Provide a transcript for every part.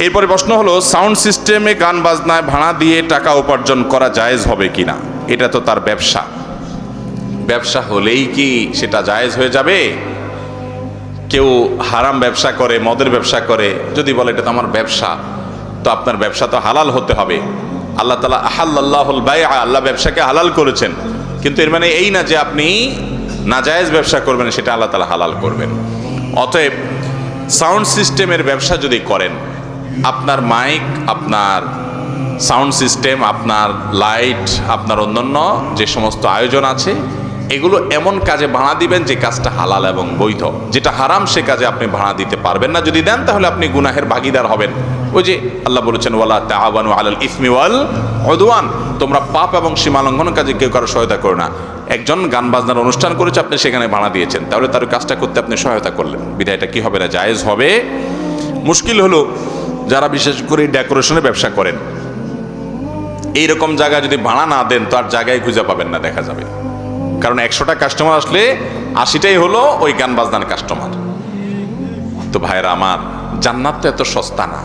এরপরে প্রশ্ন হলো, সাউন্ড সিস্টেমে গান বাজনায় ভাড়া দিয়ে টাকা উপার্জন করা জায়েজ হবে কিনা? এটা তো তার ব্যবসা, ব্যবসা হলেই কি সেটা জায়েজ হয়ে যাবে? কেউ হারাম ব্যবসা করে, মদের ব্যবসা করে, যদি বলে এটা তো আমার ব্যবসা, তো আপনার ব্যবসা তো হালাল হতে হবে। আল্লাহ তাআলা আহাল্লাল্লাহুল বাইআ, আল্লাহ ব্যবসাকে হালাল করেছেন, কিন্তু এর মানে এই না যে আপনি নাজায়েজ ব্যবসা করবেন, সেটা আল্লাহ তাআলা হালাল করবেন। অতএব সাউন্ড সিস্টেমের ব্যবসা যদি করেন, আপনার মাইক, আপনার সাউন্ড সিস্টেম, আপনার লাইট, আপনার অন্যান্য যে সমস্ত আয়োজন আছে, এগুলো এমন কাজে ভাড়া দিবেন যে কাজটা হালাল এবং বৈধ। যেটা হারাম সে কাজে আপনি ভাড়া দিতে পারবেন না। যদি দেন তাহলে আপনি গুনাহের ভাগীদার হবেন। ওই যে আল্লাহ বলেছেন, ওয়ালা তাআওয়ানু আলাল ইসমি ওয়াল উদওয়ান, তোমরা পাপ এবং সীমালঙ্ঘন কাজে কেউ কারো সহায়তা করো না। একজন গান বাজনার অনুষ্ঠান করেছে, আপনি সেখানে ভাড়া দিয়েছেন, তাহলে তার কাজটা করতে আপনি সহায়তা করলেন, বিধায় এটা কি হবে না, জায়েজ হবে। মুশকিল হলো যারা বিশেষ করে ডেকোরেশনের ব্যবসা করেন, এইরকম জায়গায় যদি ভাড়া না দেন তো আর জায়গায় খুঁজে পাবেন না, দেখা যাবে। কারণ 100টা কাস্টমার আসলে 80টাই হলো ওই গান বাজনার কাস্টমার। তো ভাইরা আমার, জান্নাত তো এত সস্তা না।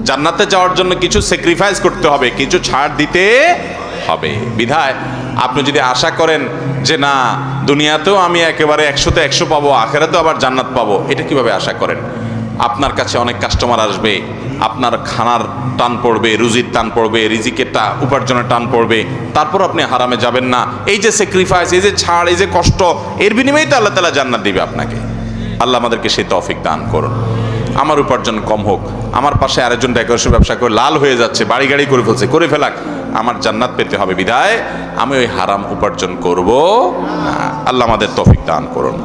জান্নাতে যাওয়ার জন্য কিছু স্যাক্রিফাইস করতে হবে, কিছু ছাড় দিতে হবে। বিধায় আপনি যদি আশা করেন যে না, দুনিয়াতেও আমি একেবারে 100তে 100 পাবো, আখেরাতেও আবার জান্নাত পাবো, এটা কিভাবে আশা করেন? আপনার কাছে অনেক কাস্টমার আসবে, আপনার খানার টান পড়বে, রুজির টান পড়বে, রিজিকের উপার্জনের টান পড়বে, তারপর আপনি হারামে যাবেন না। এই যে স্যাক্রিফাইস, এই যে ছাড়, এই যে কষ্ট, এর বিনিময়ে তো আল্লাহ তাআলা জান্নাত দিবে আপনাকে। আল্লাহ আমাদেরকে সেই তৌফিক দান করুন। আমার উপার্জন কম হোক, আমার পাশে আরেকজন ডেকোরেশন ব্যবসা করে লাল হয়ে যাচ্ছে, বাড়ি গাড়ি করে ফেলছে, করে ফেলাক, আমার জান্নাত পেতে হবে, বিধায় আমি ওই হারাম উপার্জন করব না। আল্লাহ আমাদের তৌফিক দান করুন।